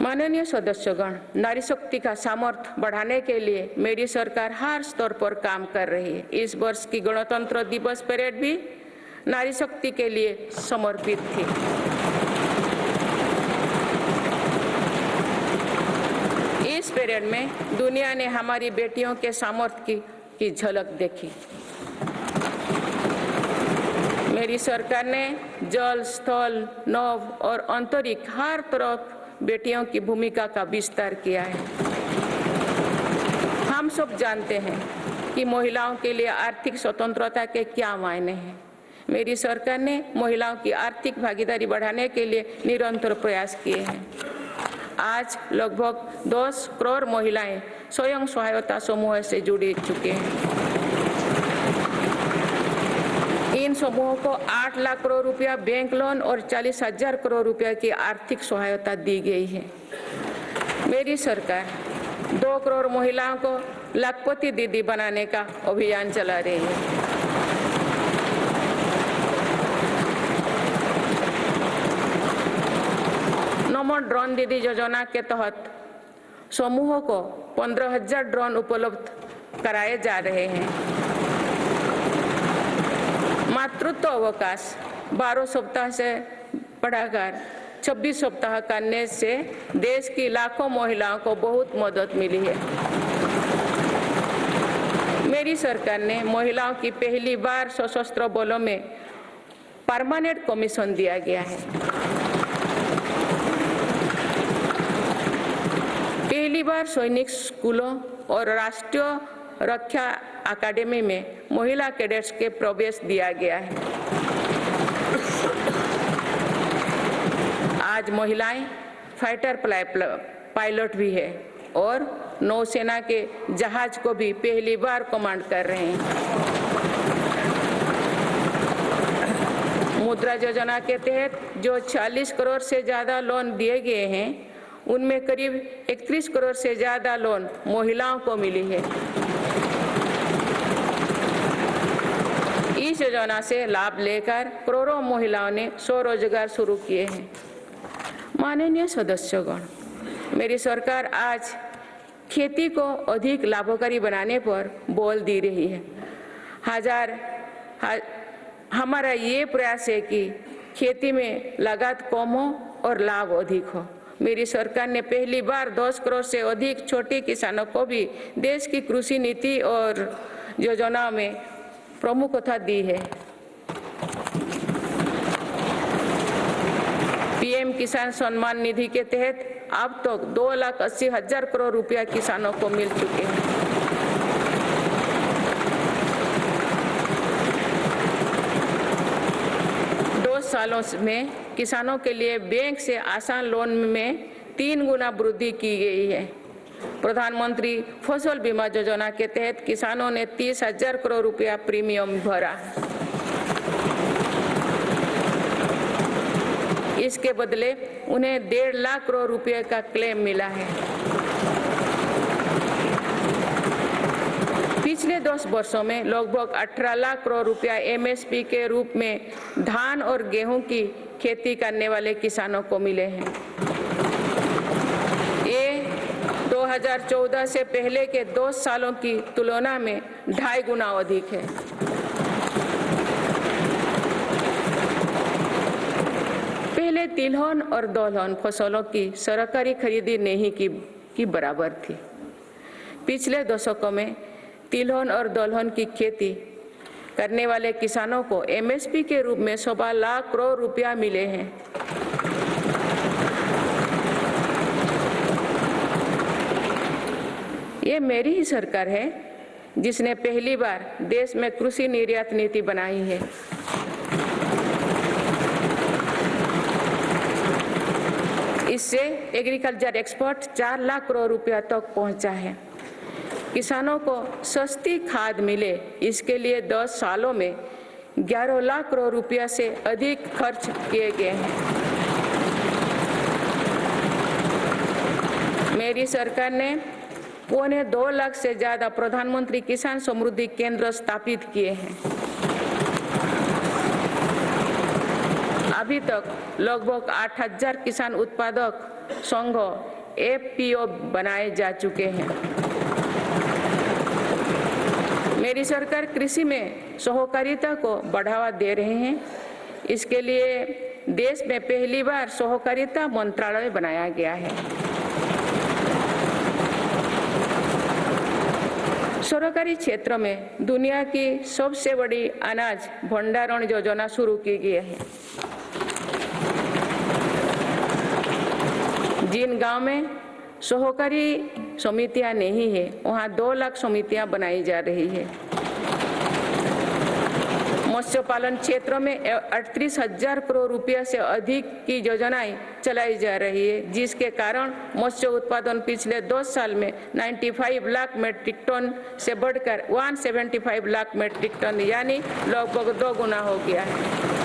माननीय सदस्यगण, नारी शक्ति का सामर्थ्य बढ़ाने के लिए मेरी सरकार हर स्तर पर काम कर रही है। इस वर्ष की गणतंत्र दिवस परेड भी नारी शक्ति के लिए समर्पित थी। इस परेड में दुनिया ने हमारी बेटियों के सामर्थ्य की झलक देखी। मेरी सरकार ने जल, स्थल, नभ और अंतरिक्ष हर तरफ बेटियों की भूमिका का विस्तार किया है। हम सब जानते हैं कि महिलाओं के लिए आर्थिक स्वतंत्रता के क्या मायने हैं। मेरी सरकार ने महिलाओं की आर्थिक भागीदारी बढ़ाने के लिए निरंतर प्रयास किए हैं। आज लगभग 10 करोड़ महिलाएं स्वयं सहायता समूह से जुड़ चुके हैं। इन समूहों को 8 लाख करोड़ रुपया बैंक लोन और 40,000 करोड़ रुपया की आर्थिक सहायता दी गई है। मेरी सरकार 2 करोड़ महिलाओं को लाखपति दीदी बनाने का अभियान चला रही है। नमो ड्रोन दीदी योजना के तहत समूहों को 15,000 ड्रोन उपलब्ध कराए जा रहे हैं। मातृत्व अवकाश 12 सप्ताह से बढ़ाकर 26 सप्ताह करने से देश की लाखों महिलाओं को बहुत मदद मिली है। मेरी सरकार ने महिलाओं की पहली बार सशस्त्र बलों में परमानेंट कमीशन दिया गया है। पहली बार सैनिक स्कूलों और राष्ट्रीय रक्षा अकादमी में महिला कैडेट्स के प्रवेश दिया गया है। आज महिलाएं फाइटर पायलट भी है और नौसेना के जहाज को भी पहली बार कमांड कर रहे हैं। मुद्रा योजना के तहत जो 40 करोड़ से ज्यादा लोन दिए गए हैं, उनमें करीब 31 करोड़ से ज्यादा लोन महिलाओं को मिली है। इस योजना से लाभ लेकर करोड़ों महिलाओं ने स्वरोजगार शुरू किए हैं। माननीय सदस्यगण, मेरी सरकार आज खेती को अधिक लाभकारी बनाने पर बल दे रही है। हमारा ये प्रयास है कि खेती में लागत कम हो और लाभ अधिक हो। मेरी सरकार ने पहली बार 10 करोड़ से अधिक छोटे किसानों को भी देश की कृषि नीति और योजनाओं में प्रमुखता दी है। पीएम किसान सम्मान निधि के तहत अब तक 2,80,000 करोड़ रुपया किसानों को मिल चुके हैं। दो सालों में किसानों के लिए बैंक से आसान लोन में 3 गुना वृद्धि की गई है। प्रधानमंत्री फसल बीमा योजना के तहत किसानों ने 30,000 करोड़ रुपया प्रीमियम भरा। इसके बदले उन्हें 1.5 लाख करोड़ रुपए का क्लेम मिला है। पिछले 10 वर्षों में लगभग 18 लाख करोड़ रुपया एमएसपी के रूप में धान और गेहूं की खेती करने वाले किसानों को मिले हैं। ये 2014 से पहले के 2 सालों की तुलना में 2.5 गुना अधिक है। पहले तिलहन और दलहन फसलों की सरकारी खरीदी नहीं की बराबर थी। पिछले दशकों में तिलहन और दलहन की खेती करने वाले किसानों को एमएसपी के रूप में 1.25 लाख करोड़ रुपया मिले हैं। ये मेरी ही सरकार है जिसने पहली बार देश में कृषि निर्यात नीति बनाई है। इससे एग्रीकल्चर एक्सपोर्ट 4 लाख करोड़ रुपया तक पहुंचा है। किसानों को सस्ती खाद मिले, इसके लिए 10 सालों में 11 लाख करोड़ रुपया से अधिक खर्च किए गए हैं। मेरी सरकार ने 1.25 लाख से ज्यादा प्रधानमंत्री किसान समृद्धि केंद्र स्थापित किए हैं। अभी तक लगभग 8,000 किसान उत्पादक संघों FPO बनाए जा चुके हैं। मेरी सरकार कृषि में सहकारिता को बढ़ावा दे रहे हैं। इसके लिए देश में पहली बार सहकारिता मंत्रालय बनाया गया है। सरकारी क्षेत्र में दुनिया की सबसे बड़ी अनाज भंडारण योजना शुरू की गई है। जिन गांव में सहकारी समितियां नहीं है, वहां 2 लाख समितियां बनाई जा रही है। मत्स्य पालन क्षेत्र में 38,000 करोड़ रुपया से अधिक की योजनाएं चलाई जा रही है, जिसके कारण मत्स्य उत्पादन पिछले 2 साल में 95 लाख मीट्रिक टन से बढ़कर 175 लाख मीट्रिक टन यानी लगभग 2 गुना हो गया है।